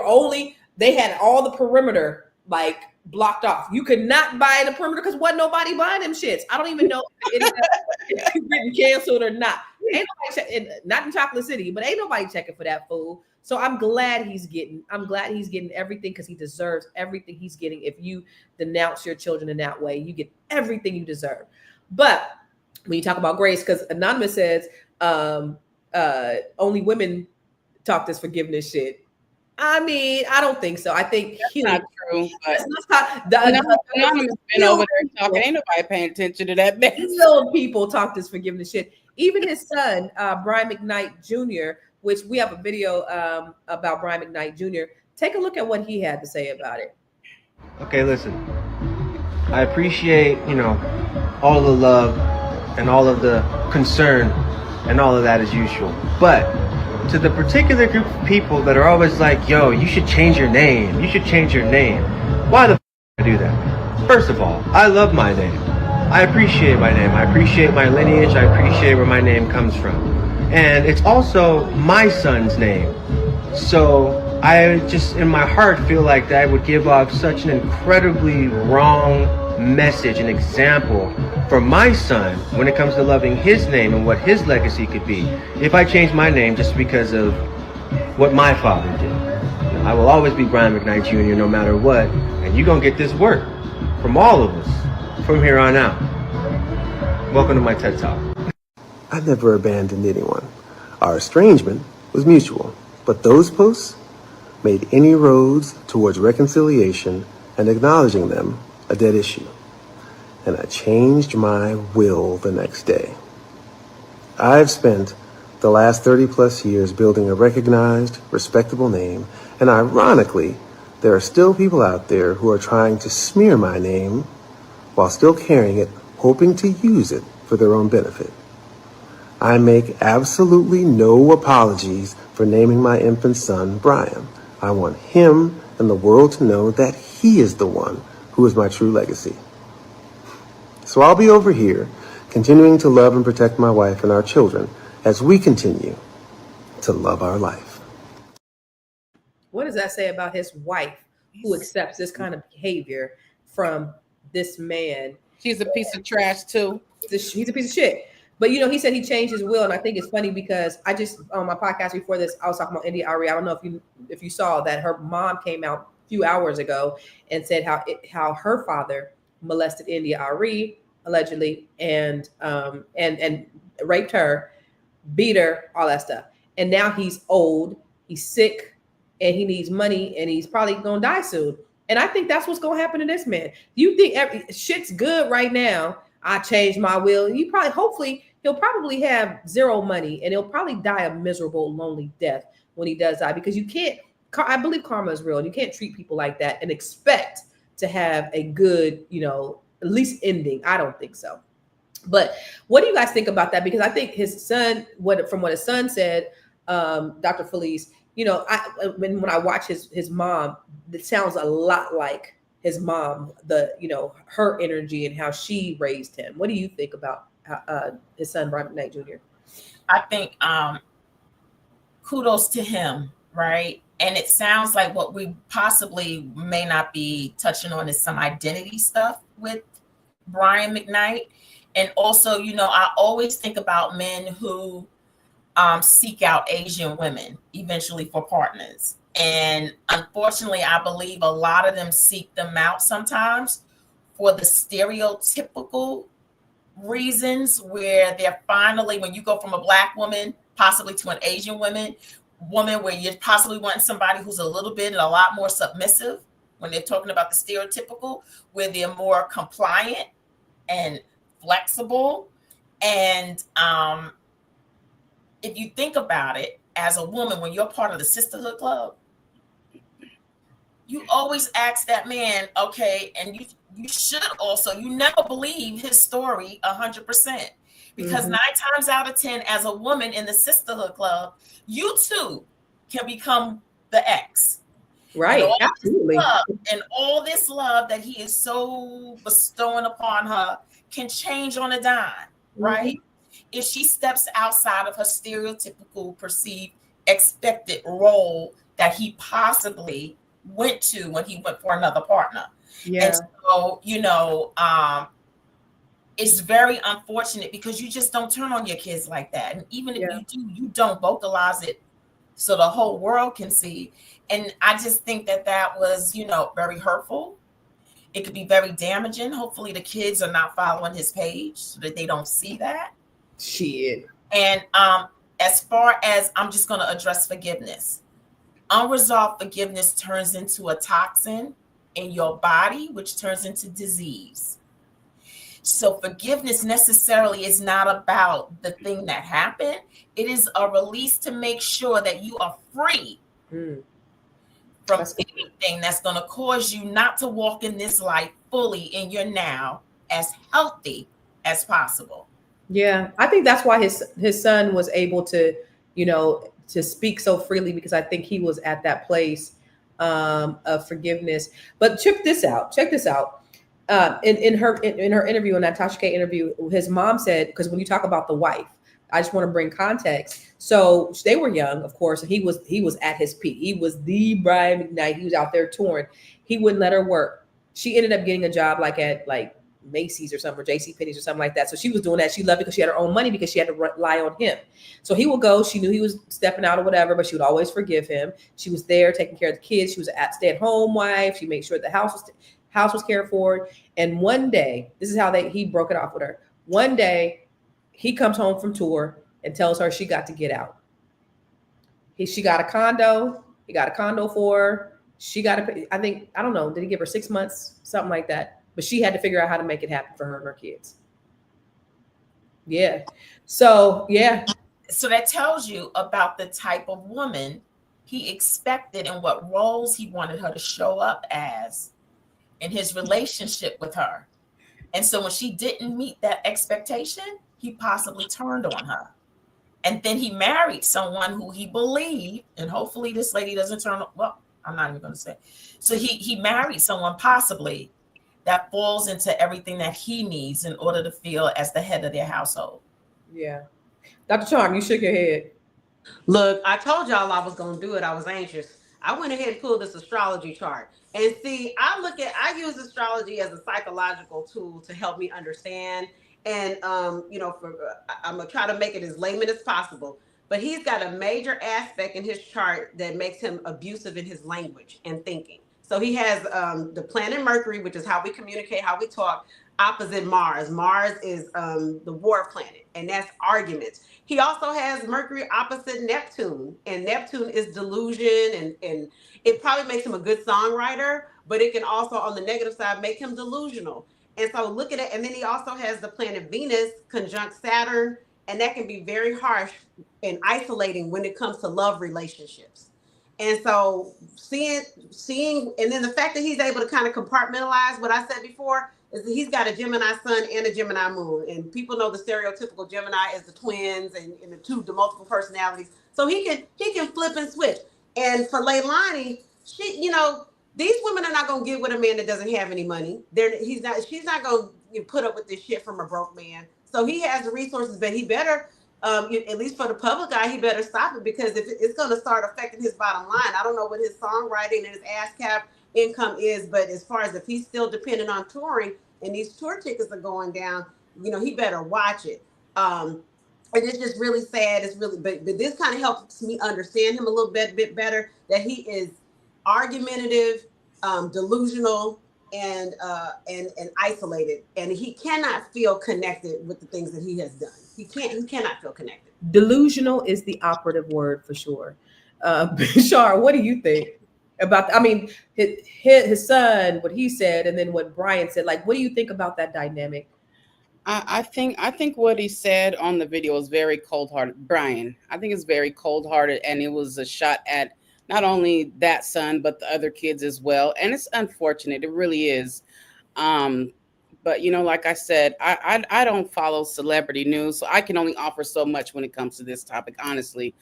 had all the perimeter like blocked off. You could not buy the perimeter because wasn't nobody buying them shits. I don't even know if it's getting canceled or not. Ain't nobody not in Chocolate City, but ain't nobody checking for that fool. So I'm glad he's getting everything, because he deserves everything he's getting. If you denounce your children in that way, you get everything you deserve. But when you talk about grace, because Anonymous says only women talk this forgiveness shit. I mean, I don't think so. I think that's not true. Anonymous been over there talking. Ain't nobody paying attention to that mess. Little people talk this forgiveness shit. Even his son, Brian McKnight Jr., which we have a video about Brian McKnight Jr. Take a look at what he had to say about it. Okay, listen. I appreciate, all the love and all of the concern and all of that as usual. But to the particular group of people that are always like, yo, you should change your name. You should change your name. Why the f*** I do that? First of all, I love my name. I appreciate my name. I appreciate my lineage. I appreciate where my name comes from. And it's also my son's name. So I just, in my heart, feel like that would give off such an incredibly wrong message and example for my son when it comes to loving his name and what his legacy could be if I change my name just because of what my father did. I will always be Brian McKnight Jr. no matter what, and you're going to get this work from all of us from here on out. Welcome to my TED Talk. I never abandoned anyone. Our estrangement was mutual, but those posts made any roads towards reconciliation and acknowledging them a dead issue. And I changed my will the next day. I've spent the the last 30 plus years building a recognized, respectable name, and ironically, there are still people out there who are trying to smear my name while still carrying it, hoping to use it for their own benefit. I make absolutely no apologies for naming my infant son Brian. I want him and the world to know that he is the one who is my true legacy. So I'll be over here, continuing to love and protect my wife and our children as we continue to love our life. What does that say about his wife who accepts this kind of behavior from this man? She's a piece of trash too. He's a piece of shit. But he said he changed his will, and I think it's funny because I just on my podcast before this, I was talking about India Arie. I don't know if you saw that her mom came out a few hours ago and said how her father molested India Arie allegedly and raped her, beat her, all that stuff. And now he's old, he's sick, and he needs money, and he's probably gonna die soon. And I think that's what's gonna happen to this man. You think shit's good right now? I changed my will. Hopefully, he'll probably have zero money, and he'll probably die a miserable, lonely death when he does die. Because you can't. I believe karma is real, and you can't treat people like that and expect to have a good, at least ending. I don't think so. But what do you guys think about that? Because I think his son, from what his son said, Dr. Felice, when I watch his mom, it sounds a lot like his mom, her energy and how she raised him. What do you think about his son, Brian McKnight Jr.? I think kudos to him, right? And it sounds like what we possibly may not be touching on is some identity stuff with Brian McKnight. And also, I always think about men who seek out Asian women eventually for partners. And unfortunately, I believe a lot of them seek them out sometimes for the stereotypical reasons where they're finally, when you go from a Black woman, possibly to an Asian woman where you're possibly wanting somebody who's a little bit and a lot more submissive, when they're talking about the stereotypical, where they're more compliant and flexible. And if you think about it, as a woman, when you're part of the sisterhood club, you always ask that man, okay, and you should also, you never believe his story 100%. Because 9 times out of 10, as a woman in the sisterhood club, you too can become the ex. Right, absolutely. And all this love that he is so bestowing upon her can change on a dime, right? If she steps outside of her stereotypical, perceived, expected role that he possibly went to when he went for another partner. Yeah. And so, it's very unfortunate because you just don't turn on your kids like that. And even if you do, you don't vocalize it so the whole world can see. And I just think that was, very hurtful. It could be very damaging. Hopefully the kids are not following his page so that they don't see that. Shit. And as far as, I'm just going to address forgiveness. Unresolved forgiveness turns into a toxin in your body, which turns into disease. So forgiveness necessarily is not about the thing that happened. It is a release to make sure that you are free from anything that's going to cause you not to walk in this life fully in your now as healthy as possible. Yeah, I think that's why his son was able to, to speak so freely, because I think he was at that place of forgiveness. But check this out. In her interview, in that Tasha K interview, his mom said, because when you talk about the wife, I just want to bring context. So they were young, of course, and he was at his peak. He was the Brian McKnight. He was out there touring. He wouldn't let her work. She ended up getting a job at Macy's or something, or JCPenney's or something like that. So she was doing that. She loved it because she had her own money, because she had to rely on him. So he would go. She knew he was stepping out or whatever, but she would always forgive him. She was there taking care of the kids. She was a stay-at-home wife. She made sure the house was cared for. And one day, this is how he broke it off with her. One day, he comes home from tour and tells her she got to get out. She got a condo. He got a condo for her. She got to pay, I don't know, did he give her 6 months? Something like that. But she had to figure out how to make it happen for her and her kids. Yeah. So, yeah. So that tells you about the type of woman he expected and what roles he wanted her to show up as in his relationship with her. And so when she didn't meet that expectation, he possibly turned on her. And then he married someone who he believed, and hopefully this lady doesn't turn, well, I'm not even going to say. So he married someone possibly that falls into everything that he needs in order to feel as the head of their household. Yeah. Dr. Charm, you shook your head. Look, I told y'all I was going to do it. I was anxious. I went ahead and pulled this astrology chart. And see, I use astrology as a psychological tool to help me understand. And, I'm going to try to make it as layman as possible. But he's got a major aspect in his chart that makes him abusive in his language and thinking. So he has the planet Mercury, which is how we communicate, how we talk, opposite Mars. Mars is the war planet, and that's arguments. He also has Mercury opposite Neptune, and Neptune is delusion, and it probably makes him a good songwriter, but it can also, on the negative side, make him delusional. And so look at it. And then he also has the planet Venus conjunct Saturn, and that can be very harsh and isolating when it comes to love relationships. And so seeing, and then the fact that he's able to kind of compartmentalize what I said before is that he's got a Gemini sun and a Gemini moon. And people know the stereotypical Gemini is the twins and the multiple personalities. So he can flip and switch. And for Leilani, these women are not going to get with a man that doesn't have any money. She's not going to put up with this shit from a broke man. So he has the resources, but he better, at least for the public eye, he better stop it, because if it's going to start affecting his bottom line. I don't know what his songwriting and his ASCAP income is, but as far as if he's still dependent on touring and these tour tickets are going down, he better watch it. And it's just really sad. It's really, but this kind of helps me understand him a little bit better, that he is argumentative, delusional, and isolated, and he cannot feel connected with the things that he has done. He cannot feel connected. Delusional is the operative word for sure. Char, what do you think about? I mean, his son, what he said, and then what Brian said. Like, what do you think about that dynamic? I think what he said on the video is very cold-hearted. Brian, I think it's very cold-hearted, and it was a shot at not only that son, but the other kids as well. And it's unfortunate. It really is. But, like I said, I don't follow celebrity news, so I can only offer so much when it comes to this topic, honestly.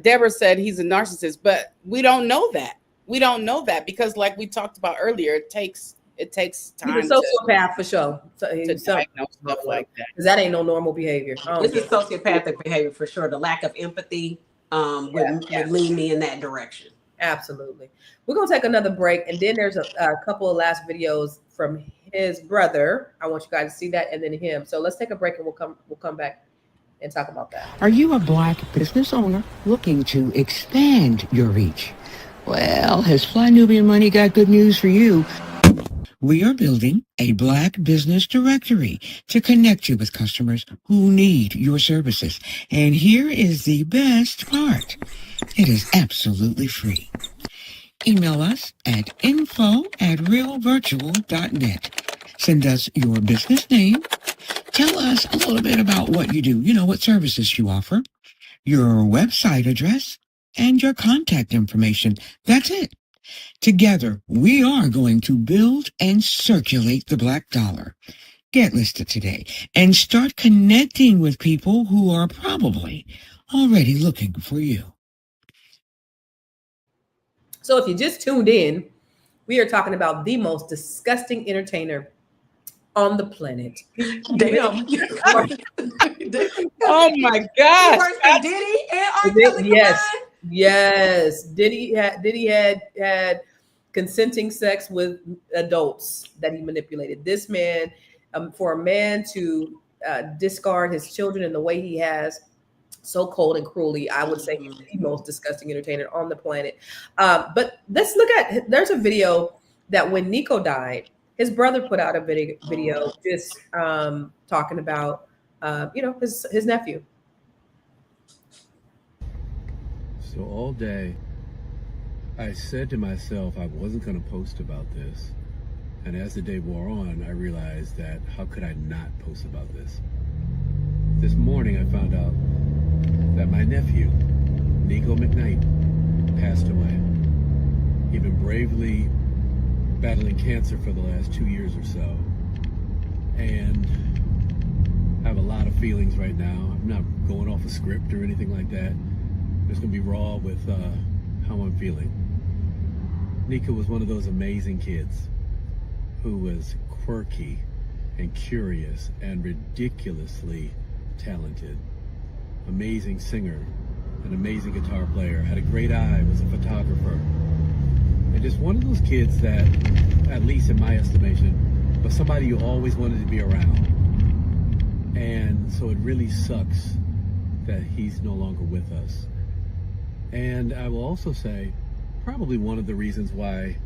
Deborah said he's a narcissist, but we don't know that. We don't know that because, like we talked about earlier, it takes time. He's a sociopath for sure. To diagnose stuff like that. Because that ain't no normal behavior. This is sociopathic behavior for sure. The lack of empathy would lead me in that direction. Absolutely. We're going to take another break, and then there's a couple of last videos from his brother. I want you guys to see that, and then him. So let's take a break, and we'll come back and talk about that. Are you a Black business owner looking to expand your reach? Well, has Fly Nubian Money got good news for you? We are building a Black business directory to connect you with customers who need your services. And here is the best part. It is absolutely free. Email us at info@realvirtual.net. Send us your business name. Tell us a little bit about what you do, what services you offer, your website address, and your contact information. That's it. Together, we are going to build and circulate the Black dollar. Get listed today and start connecting with people who are probably already looking for you. So if you just tuned in, we are talking about the most disgusting entertainer on the planet. Damn. Oh my God. Worse than Diddy and R. Kelly. Yes. Diddy had consenting sex with adults that he manipulated. This man, for a man to discard his children in the way he has, so cold and cruelly, I would say he's the most disgusting entertainer on the planet. But let's look at, there's a video that when Nico died, his brother put out a video just talking about, his nephew. So all day, I said to myself I wasn't going to post about this. And as the day wore on, I realized that how could I not post about this? This morning, I found out nephew, Nico McKnight, passed away. He'd been bravely battling cancer for the last 2 years or so. And I have a lot of feelings right now. I'm not going off a script or anything like that. I'm just going to be raw with how I'm feeling. Nico was one of those amazing kids who was quirky and curious and ridiculously talented. Amazing singer, an amazing guitar player, had a great eye, was a photographer. And just one of those kids that, at least in my estimation, was somebody you always wanted to be around. And so it really sucks that he's no longer with us. And I will also say, probably one of the reasons why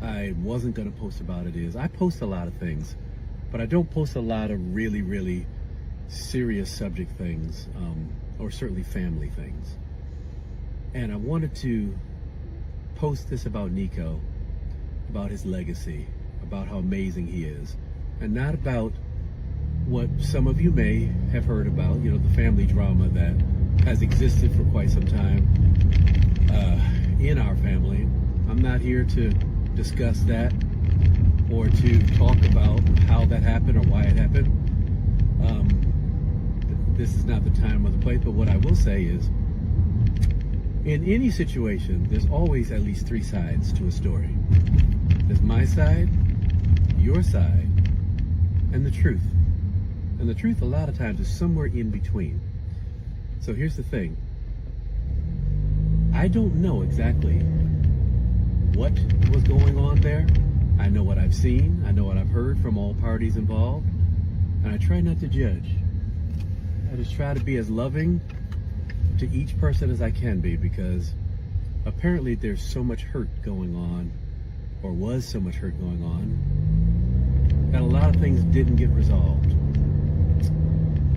I wasn't going to post about it is I post a lot of things, but I don't post a lot of really, really serious subject things, or certainly family things. And I wanted to post this about Nico, about his legacy, about how amazing he is, and not about what some of you may have heard about, you know, the family drama that has existed for quite some time in our family. I'm not here to discuss that or to talk about how that happened or why it happened. This is not the time or the place, but what I will say is, in any situation, there's always at least 3 sides to a story. There's my side, your side, and the truth. And the truth a lot of times is somewhere in between. So here's the thing. I don't know exactly what was going on there. I know what I've seen. I know what I've heard from all parties involved. And I try not to judge. I just try to be as loving to each person as I can be, because apparently there's so much hurt going on, or was so much hurt going on, that a lot of things didn't get resolved.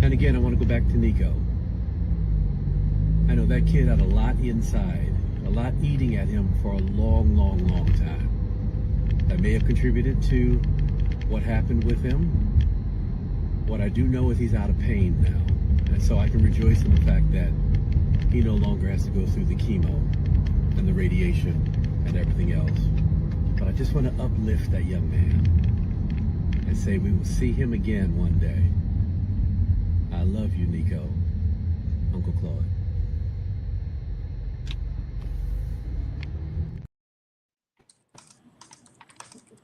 And again, I want to go back to Nico. I know that kid had a lot inside, a lot eating at him for a long, long, long time. That may have contributed to what happened with him. What I do know is he's out of pain now. And so I can rejoice in the fact that he no longer has to go through the chemo and the radiation and everything else. But I just want to uplift that young man and say we will see him again one day. I love you, Nico. Uncle Claude.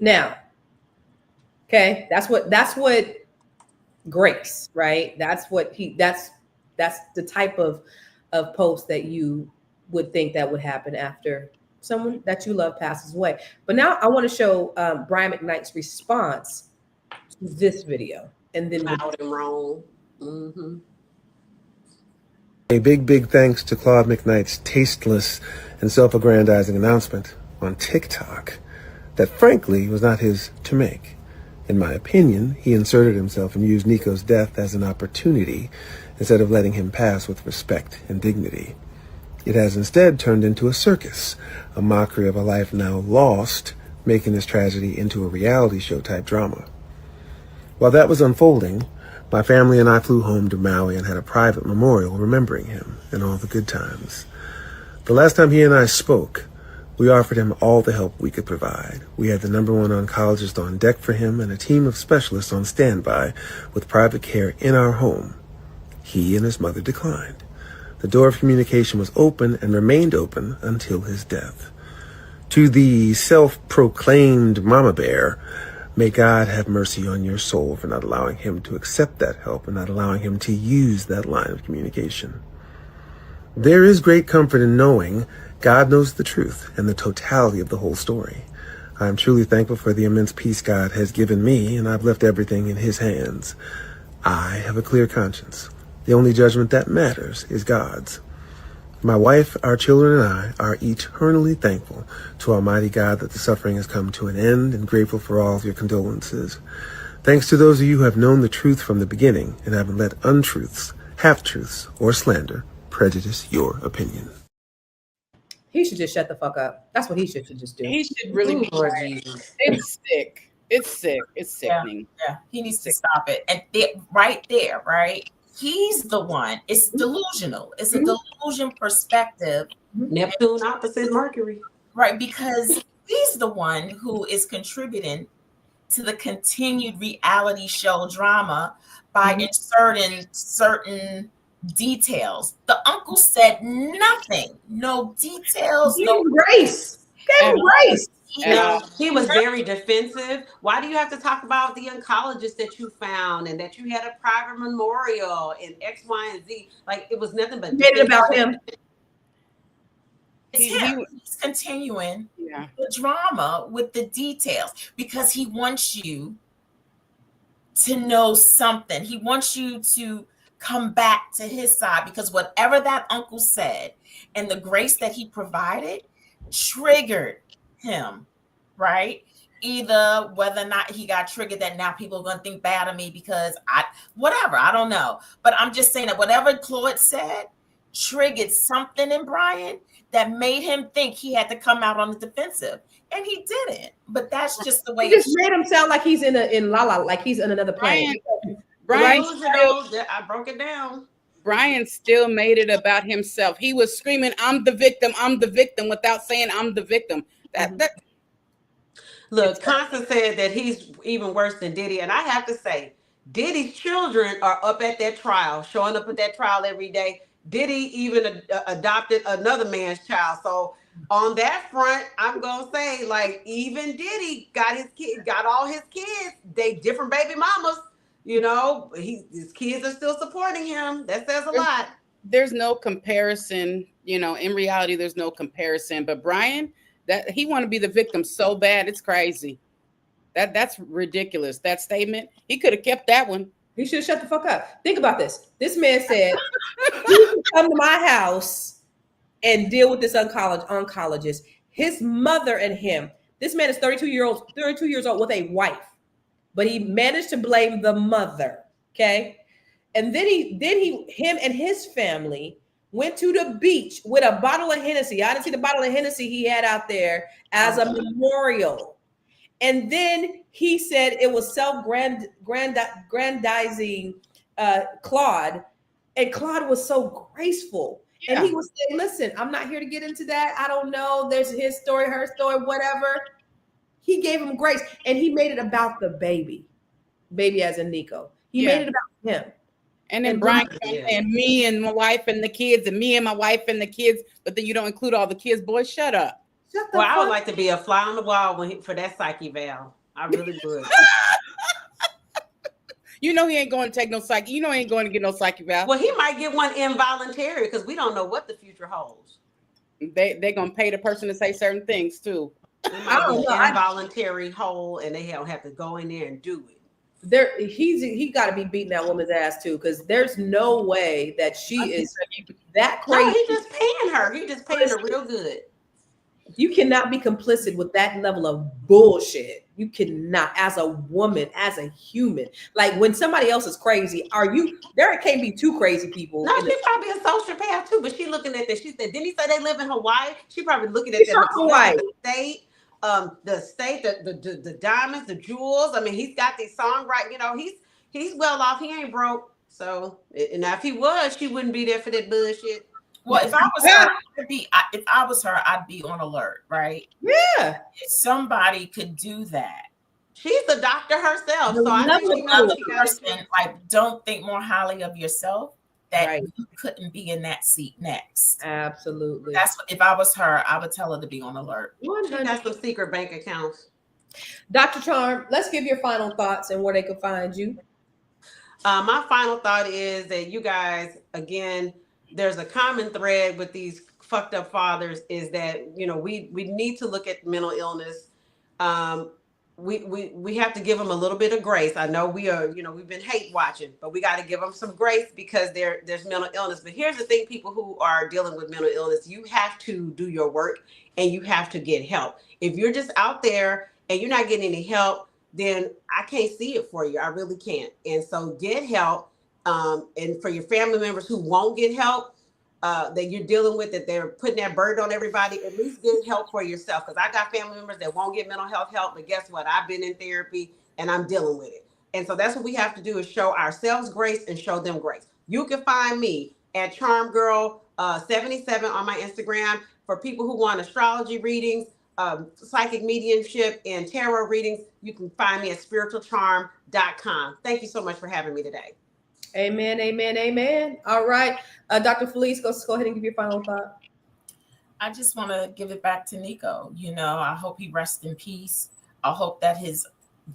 Now, okay, that's what grace, right? That's the type of post that you would think that would happen after someone that you love passes away. But now I want to show Brian McKnight's response to this video, and then Loud and wrong. Mm-hmm. A big thanks to Claude McKnight's tasteless and self-aggrandizing announcement on TikTok that frankly was not his to make. In my opinion, he inserted himself and used Nico's death as an opportunity instead of letting him pass with respect and dignity. It has instead turned into a circus, a mockery of a life now lost, making this tragedy into a reality show type drama. While that was unfolding, my family and I flew home to Maui and had a private memorial remembering him and all the good times. The last time he and I spoke, we offered him all the help we could provide. We had the #1 oncologist on deck for him and a team of specialists on standby with private care in our home. He and his mother declined. The door of communication was open and remained open until his death. To the self-proclaimed mama bear, may God have mercy on your soul for not allowing him to accept that help and not allowing him to use that line of communication. There is great comfort in knowing God knows the truth and the totality of the whole story. I am truly thankful for the immense peace God has given me, and I've left everything in his hands. I have a clear conscience. The only judgment that matters is God's. My wife, our children, and I are eternally thankful to Almighty God that the suffering has come to an end, and grateful for all of your condolences. Thanks to those of you who have known the truth from the beginning and haven't let untruths, half-truths, or slander prejudice your opinion. He should just shut the fuck up. That's what he should just do. He should really be Lord quiet. Jesus. It's sick. It's sick. It's sickening. Yeah, he needs to stop it. And right there, right? He's the one. It's delusional. It's a delusion perspective. Neptune opposite Mercury. Right, because he's the one who is contributing to the continued reality show drama by inserting certain details. The uncle said nothing, no details, no grace. Give him grace. He was very defensive. Why do you have to talk about the oncologist that you found and that you had a private memorial and X, Y, and Z? Like, it was nothing but made it about him. He's continuing the drama with the details because he wants you to know something. He wants you to come back to his side because whatever that uncle said and the grace that he provided triggered him, right? Either whether or not he got triggered that now people are going to think bad of me because I don't know. But I'm just saying that whatever Claude said triggered something in Brian that made him think he had to come out on the defensive, and he didn't. But that's just the way. He just made him sound like he's in La La, like he's in another planet. Brian, I broke it down. Brian still made it about himself. He was screaming, "I'm the victim," without saying, "I'm the victim." Look, Constance said that he's even worse than Diddy, and I have to say, Diddy's children are up at that trial, showing up at that trial every day. Diddy even adopted another man's child. So on that front, I'm gonna say, like, even Diddy got all his kids. They different baby mamas. You know, his kids are still supporting him. That says a lot. There's no comparison. You know, in reality, there's no comparison. But Brian, that he want to be the victim so bad, it's crazy. That's ridiculous. That statement, he could have kept that one. He should have shut the fuck up. Think about this. This man said, "You can come to my house and deal with this oncologist." His mother and him. This man is 32 years old with a wife, but he managed to blame the mother. Okay, and then him and his family went to the beach with a bottle of Hennessy. I didn't see the bottle of Hennessy he had out there as a memorial. And then he said it was self-grandizing Claude. And Claude was so graceful. Yeah. And he was saying, listen, I'm not here to get into that. I don't know. There's his story, her story, whatever. He gave him grace. And he made it about the baby. Baby as in Nico. He made it about him. And then Brian and me and my wife and the kids and me and my wife and the kids. But then you don't include all the kids. Boy, shut up. Well, I would like to be a fly on the wall for that psyche valve. I really would. You know he ain't going to take no psyche. You know he ain't going to get no psyche valve. Well, he might get one involuntary because we don't know what the future holds. They're going to pay the person to say certain things too. I don't know. Involuntary hole, and they don't have to go in there and do it. He got to be beating that woman's ass too, because there's no way that she is that crazy. No, he's just paying her. He's just paying her real good. You cannot be complicit with that level of bullshit. You cannot, as a woman, as a human. Like when somebody else is crazy, there can't be two crazy people. No, she's probably a sociopath too, but she looking at this. She said, didn't he say they live in Hawaii? She probably looking at that Hawaii. The state, the diamonds, the jewels. I mean, he's got these songwriting, you know, he's well off. He ain't broke. So now if he was, she wouldn't be there for that bullshit. Well, if I was her, I'd be on alert, right? Yeah. If somebody could do that. She's the doctor herself. So I think another person, like, don't think more highly of yourself that you couldn't be in that seat next. Absolutely. That's what, if I was her, I would tell her to be on alert. She got some secret bank accounts. Dr. Charm, let's give your final thoughts and where they can find you. My final thought is that you guys, again, there's a common thread with these fucked up fathers is that, you know, we need to look at mental illness. We have to give them a little bit of grace. I know we are, you know, we've been hate watching, but we got to give them some grace because there's mental illness. But here's the thing, people who are dealing with mental illness, you have to do your work and you have to get help. If you're just out there and you're not getting any help, then I can't see it for you. I really can't. And so get help. And for your family members who won't get help, that you're dealing with, that they're putting that burden on everybody, at least get help for yourself. Because I got family members that won't get mental health help, but guess what? I've been in therapy and I'm dealing with it. And so that's what we have to do, is show ourselves grace and show them grace. You can find me at Charm Girl 77 on my Instagram. For people who want astrology readings, psychic mediumship, and tarot readings, you can find me at spiritualcharm.com. Thank you so much for having me today. Amen, amen, amen. All right. Dr. Felice, go ahead and give your final thought. I just want to give it back to Nico. I hope he rests in peace. I hope that his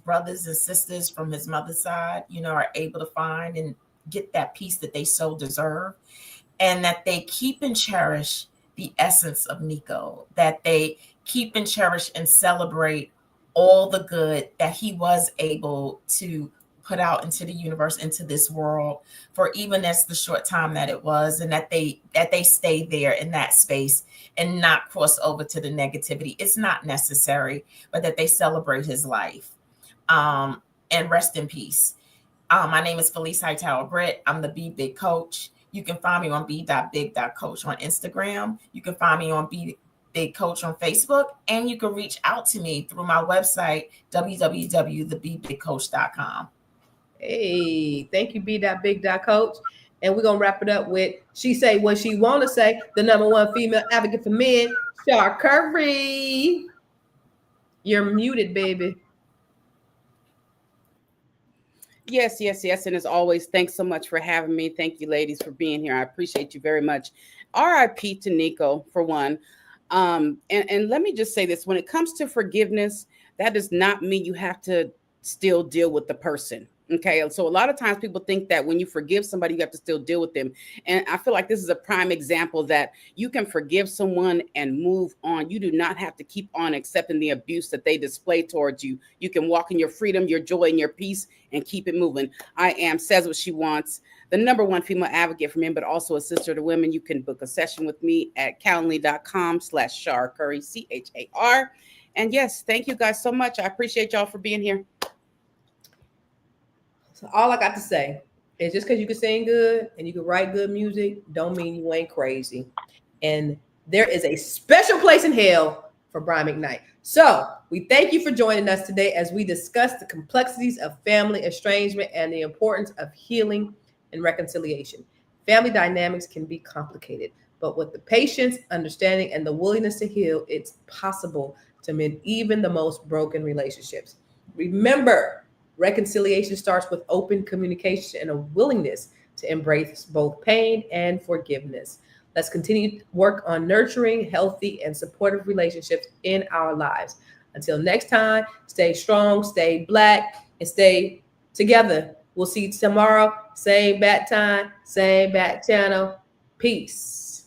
brothers and sisters from his mother's side, are able to find and get that peace that they so deserve, and that they keep and cherish the essence of Nico, that they keep and cherish and celebrate all the good that he was able to put out into the universe, into this world, for even as the short time that it was, and that they stay there in that space and not cross over to the negativity. It's not necessary, but that they celebrate his life, and rest in peace. My name is Felice Hightower Britt. I'm the Be Big Coach. You can find me on b.big.coach on Instagram. You can find me on Be Big Coach on Facebook, and you can reach out to me through my website, www.thebebigcoach.com. Hey, thank you, B.Big.Coach. And we're going to wrap it up with she say what she want to say, the #1 female advocate for men, Char Curry. You're muted, baby. Yes. And as always, thanks so much for having me. Thank you, ladies, for being here. I appreciate you very much. RIP to Nico, for one. And let me just say this. When it comes to forgiveness, that does not mean you have to still deal with the person. Okay. So a lot of times people think that when you forgive somebody, you have to still deal with them. And I feel like this is a prime example that you can forgive someone and move on. You do not have to keep on accepting the abuse that they display towards you. You can walk in your freedom, your joy, and your peace and keep it moving. I am Says What She Wants, the #1 female advocate for men, but also a sister to women. You can book a session with me at calendly.com/Char Curry, CHAR. And yes, thank you guys so much. I appreciate y'all for being here. So all I got to say is just because you can sing good and you can write good music, don't mean you ain't crazy. And there is a special place in hell for Brian McKnight. So we thank you for joining us today as we discuss the complexities of family estrangement and the importance of healing and reconciliation. Family dynamics can be complicated, but with the patience, understanding, and the willingness to heal, it's possible to mend even the most broken relationships. Remember, reconciliation starts with open communication and a willingness to embrace both pain and forgiveness. Let's continue to work on nurturing healthy and supportive relationships in our lives. Until next time, stay strong, stay Black, and stay together. We'll see you tomorrow. Same bat time, same bat channel. Peace.